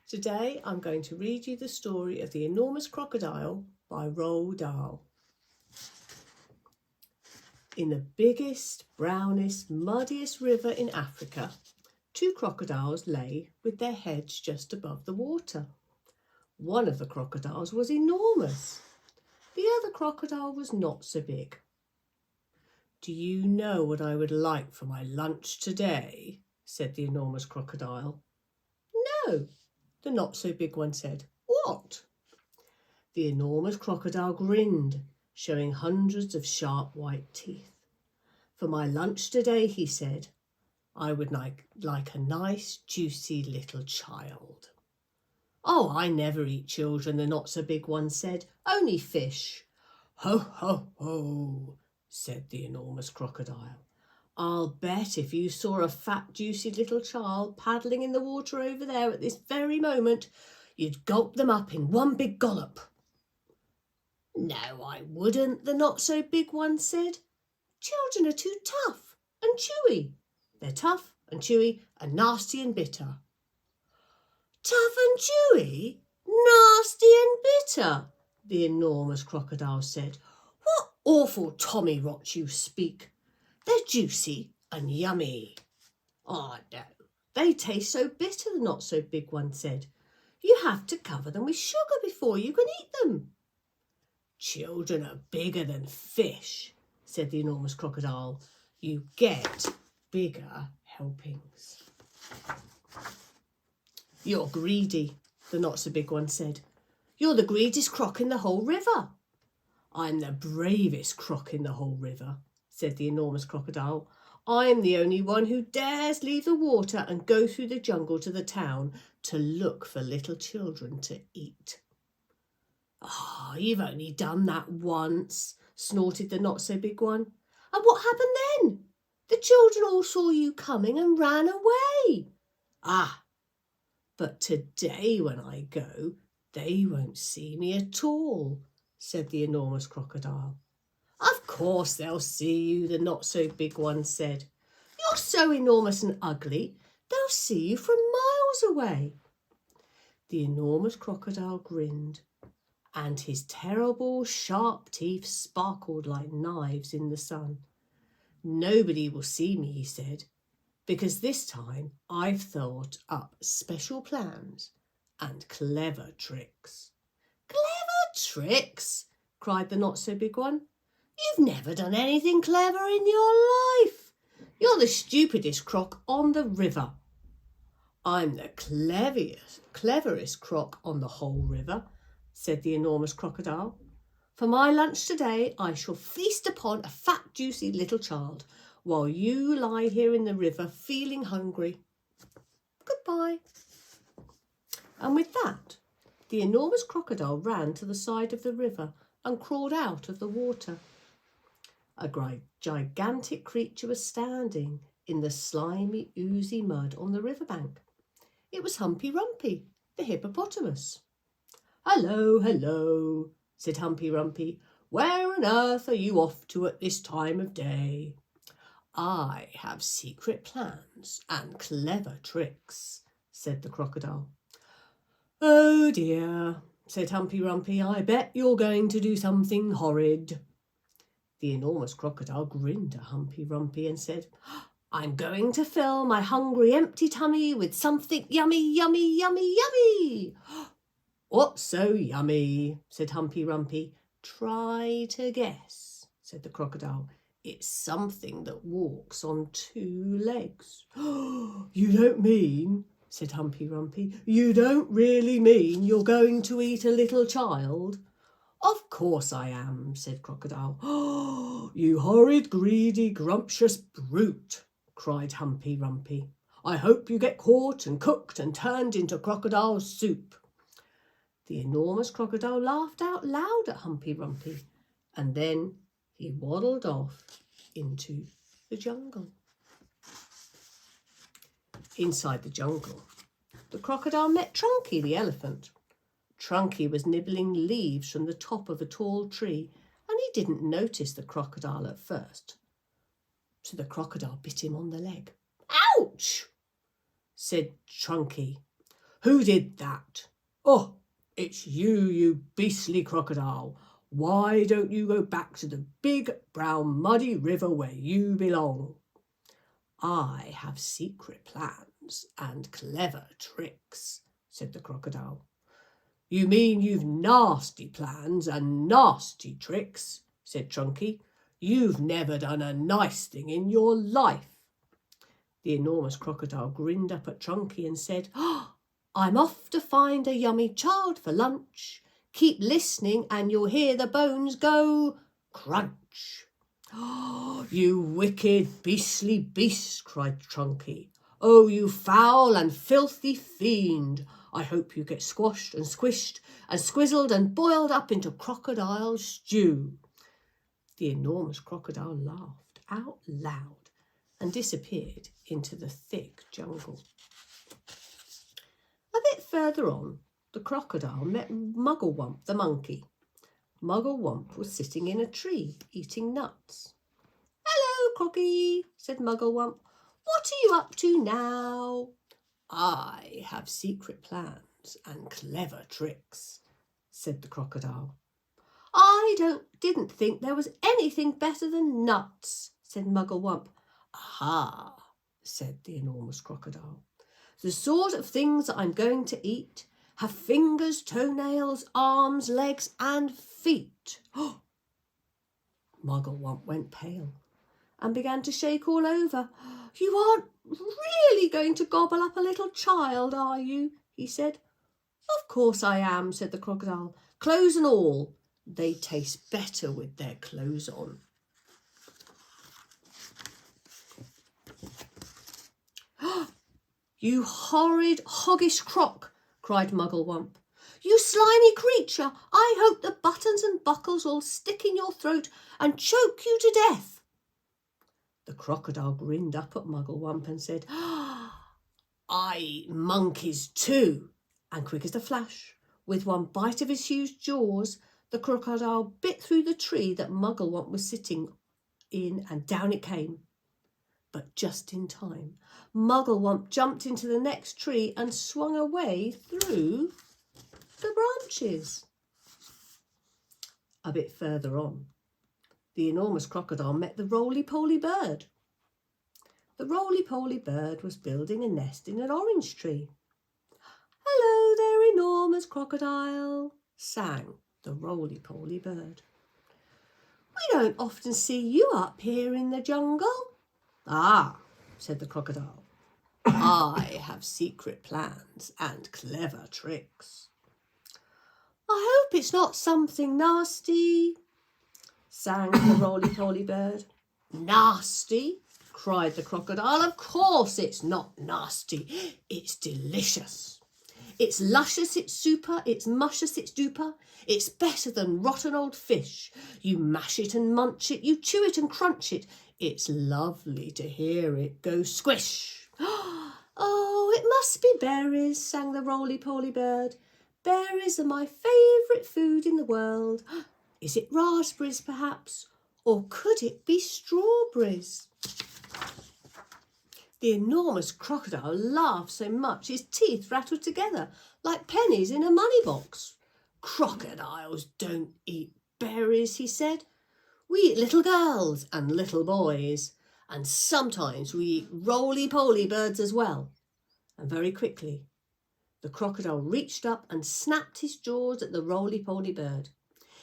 Today I'm going to read you the story of the Enormous Crocodile by Roald Dahl. In the biggest, brownest, muddiest river in Africa, two crocodiles lay with their heads just above the water. One of the crocodiles was enormous. The other crocodile was not so big. "Do you know what I would like for my lunch today?" said the enormous crocodile. "No," the not-so-big one said. "What?" The enormous crocodile grinned, showing hundreds of sharp white teeth. "For my lunch today," he said, "I would like a nice, juicy little child." "Oh, I never eat children," the not-so-big one said. "Only fish." "Ho, ho, ho," said the enormous crocodile. "I'll bet if you saw a fat, juicy little child paddling in the water over there at this very moment, you'd gulp them up in one big gollop." "No, I wouldn't," the not-so-big one said. "Children are too tough and chewy. They're tough and chewy and nasty and bitter." "Tough and chewy, nasty and bitter," the enormous crocodile said. "What awful tommy rot you speak. They're juicy and yummy." "Oh, no, they taste so bitter," the not-so-big one said. "You have to cover them with sugar before you can eat them." "Children are bigger than fish," said the enormous crocodile. "You get bigger helpings." "You're greedy," the not-so-big one said. "You're the greediest croc in the whole river." "I'm the bravest croc in the whole river," said the enormous crocodile. "I'm the only one who dares leave the water and go through the jungle to the town to look for little children to eat." "Ah, you've only done that once," snorted the not-so-big one. "And what happened then? The children all saw you coming and ran away." "Ah, but today when I go, they won't see me at all," said the enormous crocodile. "Of course they'll see you," the not-so-big one said. "You're so enormous and ugly, they'll see you from miles away." The enormous crocodile grinned, and his terrible sharp teeth sparkled like knives in the sun. "Nobody will see me," he said, "because this time I've thought up special plans and clever tricks." "Clever tricks?" cried the not-so-big one. "You've never done anything clever in your life. You're the stupidest croc on the river." "I'm the cleverest croc on the whole river," said the enormous crocodile. "For my lunch today, I shall feast upon a fat, juicy little child, while you lie here in the river feeling hungry. Goodbye." And with that, the enormous crocodile ran to the side of the river and crawled out of the water. A gigantic creature was standing in the slimy, oozy mud on the riverbank. It was Humpy Rumpy, the hippopotamus. "Hello, hello," said Humpy Rumpy. "Where on earth are you off to at this time of day?" "I have secret plans and clever tricks," said the crocodile. "Oh dear," said Humpy Rumpy. "I bet you're going to do something horrid." The enormous crocodile grinned at Humpy Rumpy and said, "I'm going to fill my hungry, empty tummy with something yummy, yummy, yummy, yummy." "What's so yummy?" said Humpy Rumpy. "Try to guess," said the crocodile. "It's something that walks on two legs." "You don't mean," said Humpy Rumpy, "you don't really mean you're going to eat a little child?" "Of course I am," said Crocodile. "Oh, you horrid, greedy, grumptious brute," cried Humpy Rumpy. "I hope you get caught and cooked and turned into crocodile soup." The enormous crocodile laughed out loud at Humpy Rumpy, and then he waddled off into the jungle. Inside the jungle, the crocodile met Trunky the elephant. Trunky was nibbling leaves from the top of a tall tree, and he didn't notice the crocodile at first. So the crocodile bit him on the leg. "Ouch!" said Trunky. Who did that? Oh, it's you, you beastly crocodile. Why don't you go back to the big, brown, muddy river where you belong? I have secret plans and clever tricks, said the crocodile. You mean you've nasty plans and nasty tricks, said Trunky. You've never done a nice thing in your life. The enormous crocodile grinned up at Trunky and said, I'm off to find a yummy child for lunch. Keep listening and you'll hear the bones go crunch. You wicked, beastly beast, cried Trunky. Oh, you foul and filthy fiend. I hope you get squashed and squished and squizzled and boiled up into crocodile stew. The enormous crocodile laughed out loud and disappeared into the thick jungle. A bit further on, the crocodile met Mugglewump the monkey. Mugglewump was sitting in a tree eating nuts. Hello, Crocky, said Mugglewump. What are you up to now? I have secret plans and clever tricks, said the crocodile. I didn't think there was anything better than nuts, said Mugglewump. Aha, said the enormous crocodile. The sort of things that I'm going to eat have fingers, toenails, arms, legs and feet. Mugglewump went pale and began to shake all over. You aren't really going to gobble up a little child, are you? He said. Of course I am, said the crocodile. Clothes and all. They taste better with their clothes on. You horrid, hoggish croc, cried Mugglewump. You slimy creature, I hope the buttons and buckles will stick in your throat and choke you to death. The crocodile grinned up at Mugglewump and said, I eat monkeys too. And quick as a flash, with one bite of his huge jaws, the crocodile bit through the tree that Mugglewump was sitting in, and down it came. But just in time, Mugglewump jumped into the next tree and swung away through the branches. A bit further on, the enormous crocodile met the roly-poly bird. The roly-poly bird was building a nest in an orange tree. Hello there, enormous crocodile, sang the roly-poly bird. We don't often see you up here in the jungle. Ah, said the crocodile, I have secret plans and clever tricks. I hope it's not something nasty, sang the roly-poly bird. Nasty, cried the crocodile. Of course it's not nasty. It's delicious. It's luscious, it's super, it's muscious, it's duper. It's better than rotten old fish. You mash it and munch it, you chew it and crunch it. It's lovely to hear it go squish. Oh, it must be berries, sang the roly-poly bird. Berries are my favourite food in the world. Is it raspberries, perhaps? Or could it be strawberries? The enormous crocodile laughed so much his teeth rattled together like pennies in a money box. Crocodiles don't eat berries, he said. We eat little girls and little boys, and sometimes we eat roly-poly birds as well. And very quickly, the crocodile reached up and snapped his jaws at the roly-poly bird.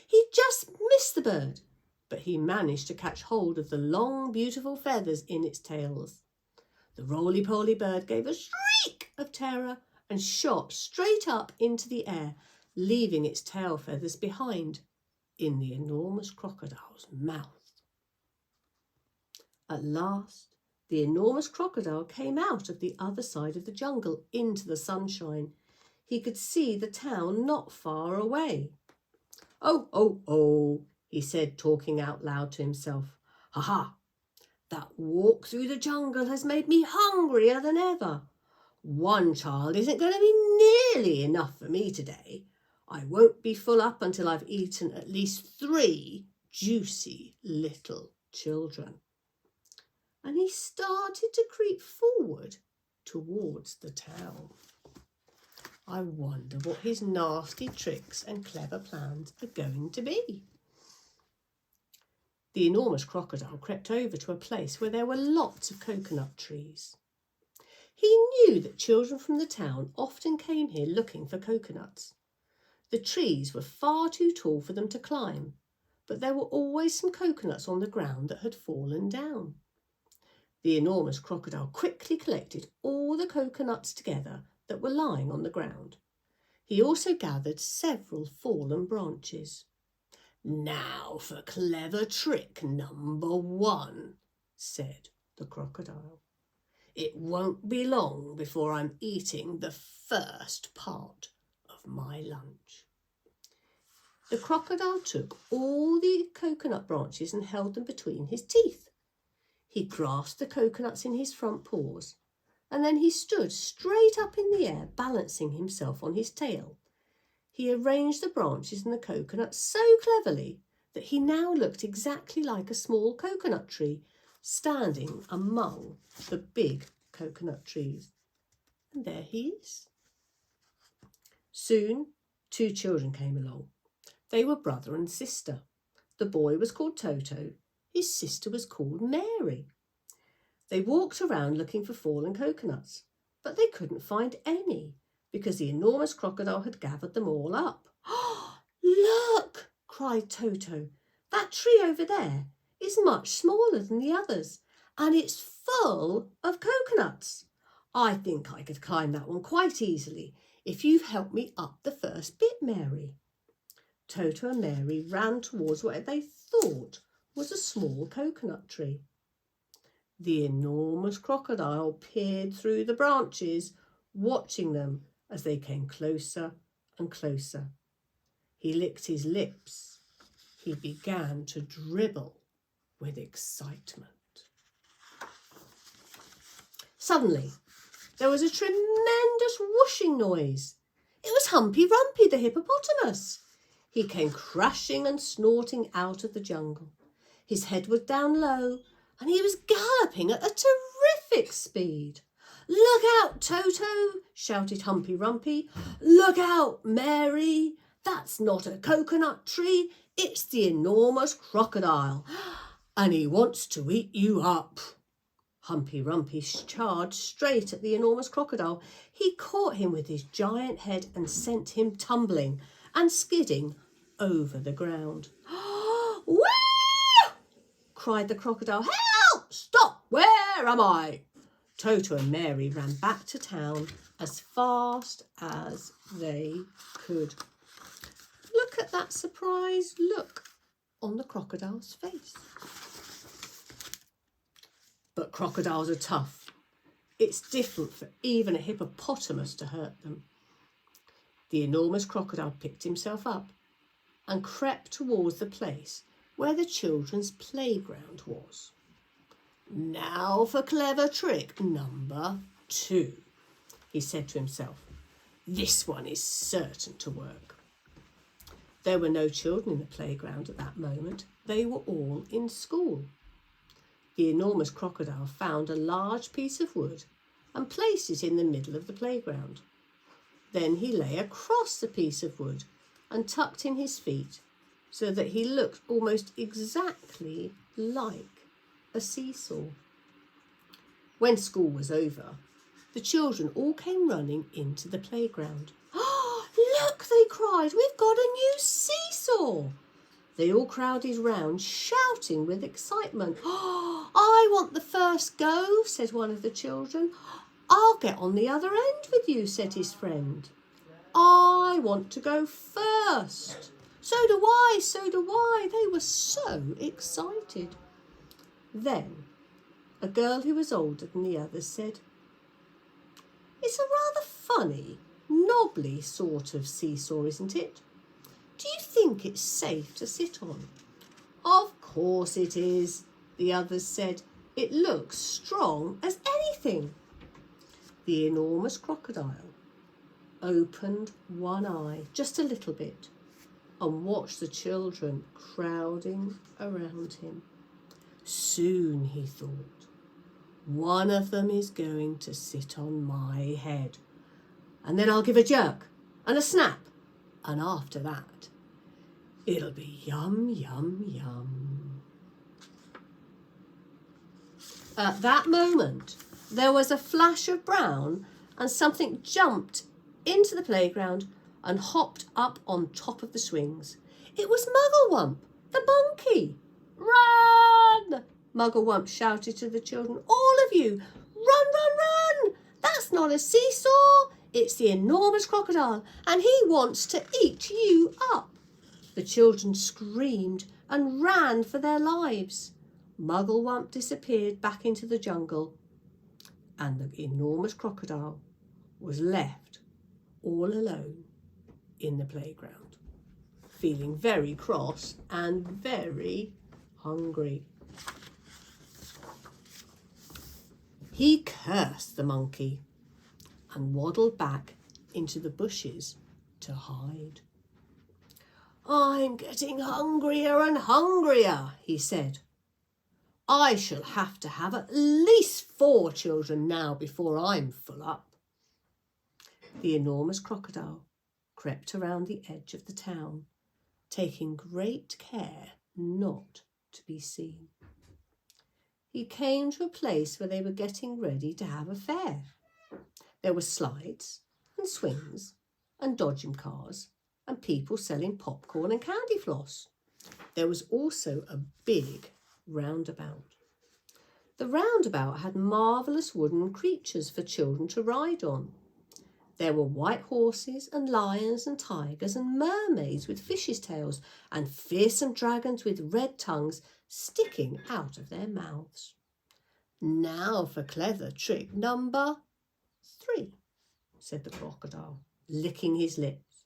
He just missed the bird, but he managed to catch hold of the long, beautiful feathers in its tails. The roly-poly bird gave a shriek of terror and shot straight up into the air, leaving its tail feathers behind in the enormous crocodile's mouth. At last, the enormous crocodile came out of the other side of the jungle into the sunshine. He could see the town not far away. Oh, oh, oh, he said, talking out loud to himself. Ha ha! That walk through the jungle has made me hungrier than ever. One child isn't going to be nearly enough for me today. I won't be full up until I've eaten at least 3 juicy little children. And he started to creep forward towards the town. I wonder what his nasty tricks and clever plans are going to be. The enormous crocodile crept over to a place where there were lots of coconut trees. He knew that children from the town often came here looking for coconuts. The trees were far too tall for them to climb, but there were always some coconuts on the ground that had fallen down. The enormous crocodile quickly collected all the coconuts together that were lying on the ground. He also gathered several fallen branches. "Now for clever trick number 1, said the crocodile. "It won't be long before I'm eating the first part of my lunch." The crocodile took all the coconut branches and held them between his teeth. He grasped the coconuts in his front paws, and then he stood straight up in the air, balancing himself on his tail. He arranged the branches and the coconuts so cleverly that he now looked exactly like a small coconut tree standing among the big coconut trees. And there he is. Soon 2 children came along. They were brother and sister. The boy was called Toto. His sister was called Mary. They walked around looking for fallen coconuts, but they couldn't find any because the enormous crocodile had gathered them all up. "Look!" cried Toto. "That tree over there is much smaller than the others, and it's full of coconuts. I think I could climb that one quite easily if you've helped me up the first bit, Mary." Toto and Mary ran towards what they thought was a small coconut tree. The enormous crocodile peered through the branches, watching them as they came closer and closer. He licked his lips. He began to dribble with excitement. Suddenly, there was a tremendous whooshing noise. It was Humpy Rumpy the hippopotamus. He came crashing and snorting out of the jungle. His head was down low, and he was galloping at a terrific speed. "Look out, Toto!" shouted Humpy Rumpy. "Look out, Mary! That's not a coconut tree, it's the enormous crocodile, and he wants to eat you up." Humpy Rumpy charged straight at the enormous crocodile. He caught him with his giant head and sent him tumbling and skidding over the ground. "Whee!" cried the crocodile. "Help! Stop! Where am I?" Toto and Mary ran back to town as fast as they could. Look at that surprised look on the crocodile's face. But crocodiles are tough. It's different for even a hippopotamus to hurt them. The enormous crocodile picked himself up and crept towards the place where the children's playground was. "Now for clever trick number 2, he said to himself. "This one is certain to work." There were no children in the playground at that moment. They were all in school. The enormous crocodile found a large piece of wood and placed it in the middle of the playground. Then he lay across the piece of wood and tucked in his feet so that he looked almost exactly like a seesaw. When school was over, the children all came running into the playground. "Oh, look," they cried, "we've got a new seesaw." They all crowded round, shouting with excitement. "Oh, I want the first go," said one of the children. "I'll get on the other end with you," said his friend. "I want to go first." "So do I, so do I." They were so excited. Then a girl who was older than the others said, "It's a rather funny, knobbly sort of seesaw, isn't it? Do you think it's safe to sit on?" "Of course it is," the others said. "It looks strong as anything." The enormous crocodile opened one eye just a little bit and watched the children crowding around him. Soon, he thought, one of them is going to sit on my head, and then I'll give a jerk and a snap, and after that, it'll be yum, yum, yum. At that moment, there was a flash of brown and something jumped into the playground and hopped up on top of the swings. It was Mugglewump, the monkey. Run! Mugglewump shouted to the children. All of you, run, run, run! That's not a seesaw. It's the enormous crocodile, and he wants to eat you up. The children screamed and ran for their lives. Mugglewump disappeared back into the jungle, and the enormous crocodile was left all alone in the playground, feeling very cross and very hungry. He cursed the monkey and waddled back into the bushes to hide. I'm getting hungrier and hungrier, he said. I shall have to have at least 4 children now before I'm full up. The enormous crocodile crept around the edge of the town, taking great care not to be seen. He came to a place where they were getting ready to have a fair. There were slides and swings and dodging cars and people selling popcorn and candy floss. There was also a big roundabout. The roundabout had marvellous wooden creatures for children to ride on. There were white horses and lions and tigers and mermaids with fishes' tails and fearsome dragons with red tongues sticking out of their mouths. Now for clever trick number 3, said the crocodile, licking his lips.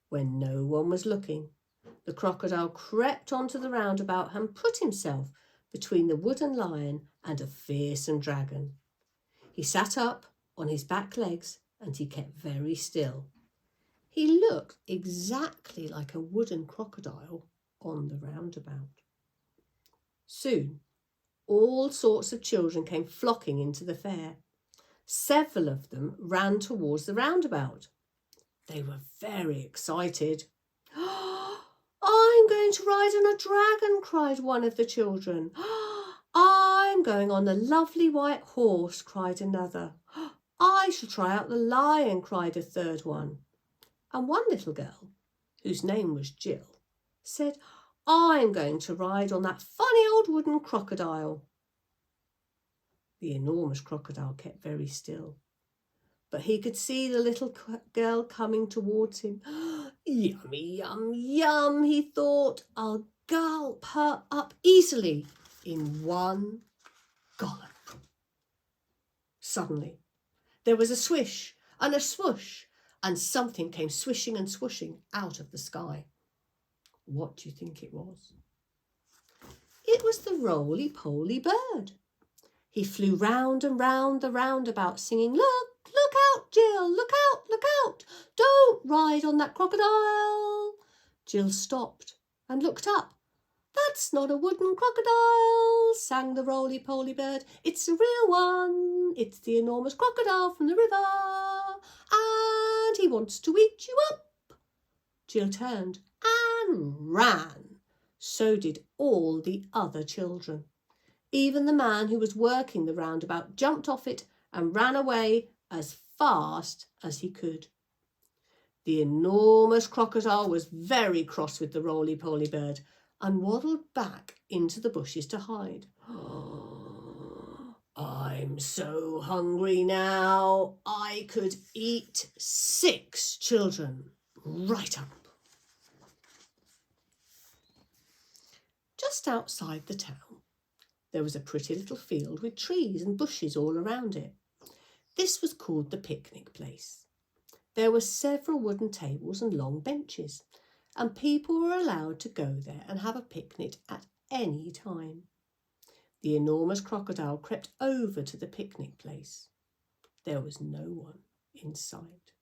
When no one was looking, the crocodile crept onto the roundabout and put himself between the wooden lion and a fearsome dragon. He sat up on his back legs and he kept very still. He looked exactly like a wooden crocodile on the roundabout. Soon, all sorts of children came flocking into the fair. Several of them ran towards the roundabout. They were very excited. I'm going to ride on a dragon, cried one of the children. I'm going on the lovely white horse, cried another. I shall try out the lion, cried a third one. And one little girl, whose name was Jill, said, I'm going to ride on that funny old wooden crocodile. The enormous crocodile kept very still, but he could see the little girl coming towards him. Yummy, yum, yum, he thought. I'll gulp her up easily in one gulp. Suddenly, there was a swish and a swoosh, and something came swishing and swooshing out of the sky. What do you think it was? It was the roly-poly bird. He flew round and round the roundabout singing, look, look out, Jill, look out, look out. Don't ride on that crocodile. Jill stopped and looked up. That's not a wooden crocodile, sang the roly-poly bird. It's a real one. It's the enormous crocodile from the river, and he wants to eat you up. Jill turned and ran. So did all the other children. Even the man who was working the roundabout jumped off it and ran away as fast as he could. The enormous crocodile was very cross with the roly-poly bird and waddled back into the bushes to hide. I'm so hungry now. I could eat 6 children right up. Just outside the town, there was a pretty little field with trees and bushes all around it. This was called the picnic place. There were several wooden tables and long benches, and people were allowed to go there and have a picnic at any time. The enormous crocodile crept over to the picnic place. There was no one in sight.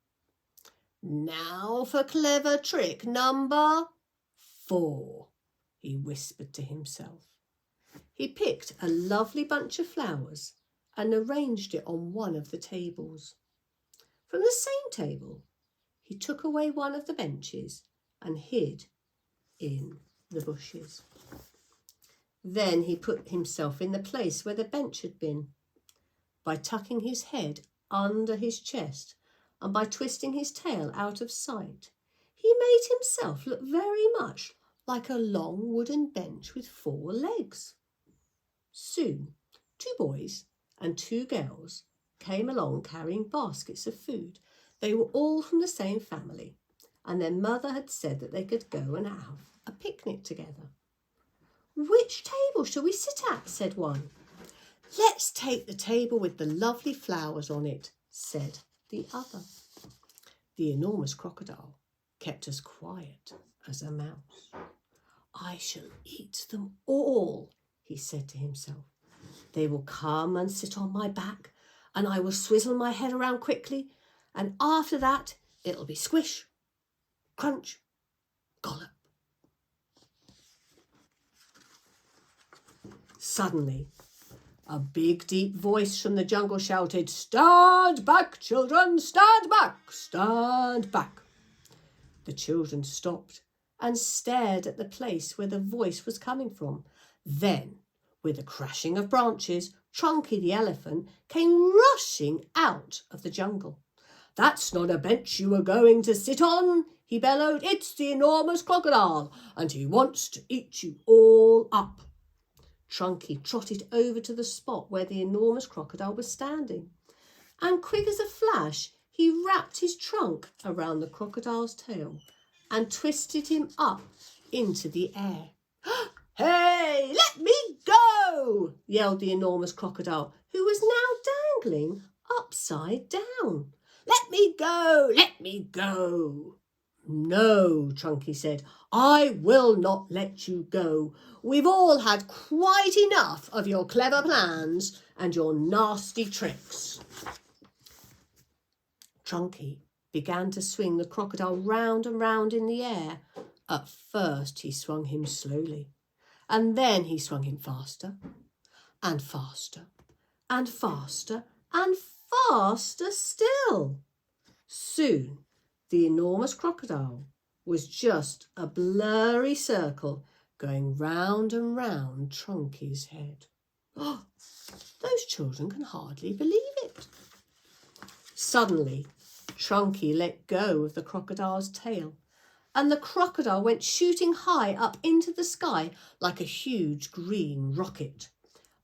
Now for clever trick number 4, he whispered to himself. He picked a lovely bunch of flowers and arranged it on one of the tables. From the same table, he took away one of the benches and hid in the bushes. Then he put himself in the place where the bench had been. By tucking his head under his chest and by twisting his tail out of sight, he made himself look very much like a long wooden bench with 4 legs. Soon, 2 boys and 2 girls came along carrying baskets of food. They were all from the same family, and their mother had said that they could go and have a picnic together. "Which table shall we sit at?" said one. "Let's take the table with the lovely flowers on it," said the other. The enormous crocodile kept as quiet as a mouse. "I shall eat them all," he said to himself. "They will come and sit on my back, and I will swizzle my head around quickly, and after that it'll be squish, crunch, gollop." Suddenly, a big, deep voice from the jungle shouted, "Stand back, children! Stand back! Stand back!" The children stopped and stared at the place where the voice was coming from. Then, with a crashing of branches, Trunky the elephant came rushing out of the jungle. "That's not a bench you were going to sit on," he bellowed. "It's the enormous crocodile, and he wants to eat you all up." Trunky trotted over to the spot where the enormous crocodile was standing, and quick as a flash, he wrapped his trunk around the crocodile's tail and twisted him up into the air. "Hey, let me go!" yelled the enormous crocodile, who was now dangling upside down. "Let me go! Let me go!" "No," Trunky said, "I will not let you go. We've all had quite enough of your clever plans and your nasty tricks." Trunky began to swing the crocodile round and round in the air. At first he swung him slowly, and then he swung him faster and faster and faster and faster still. Soon the enormous crocodile was just a blurry circle going round and round Trunky's head. Oh, those children can hardly believe it. Suddenly, Trunky let go of the crocodile's tail, and the crocodile went shooting high up into the sky like a huge green rocket.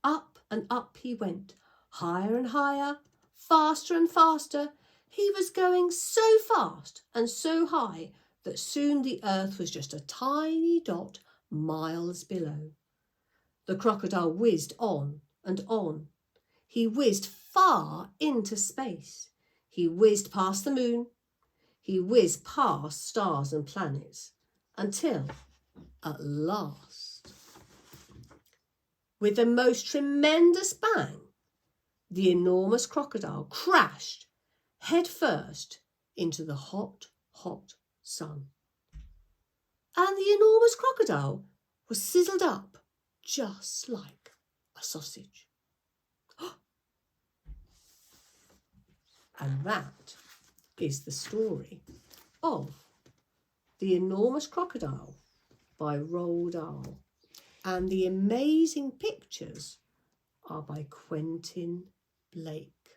Up and up he went, higher and higher, faster and faster. He was going so fast and so high that soon the earth was just a tiny dot miles below. The crocodile whizzed on and on. He whizzed far into space. He whizzed past the moon. He whizzed past stars and planets until, at last, with the most tremendous bang, the enormous crocodile crashed head first into the hot, hot sun. And the enormous crocodile was sizzled up just like a sausage. And that is the story of The Enormous Crocodile by Roald Dahl. And the amazing pictures are by Quentin Blake.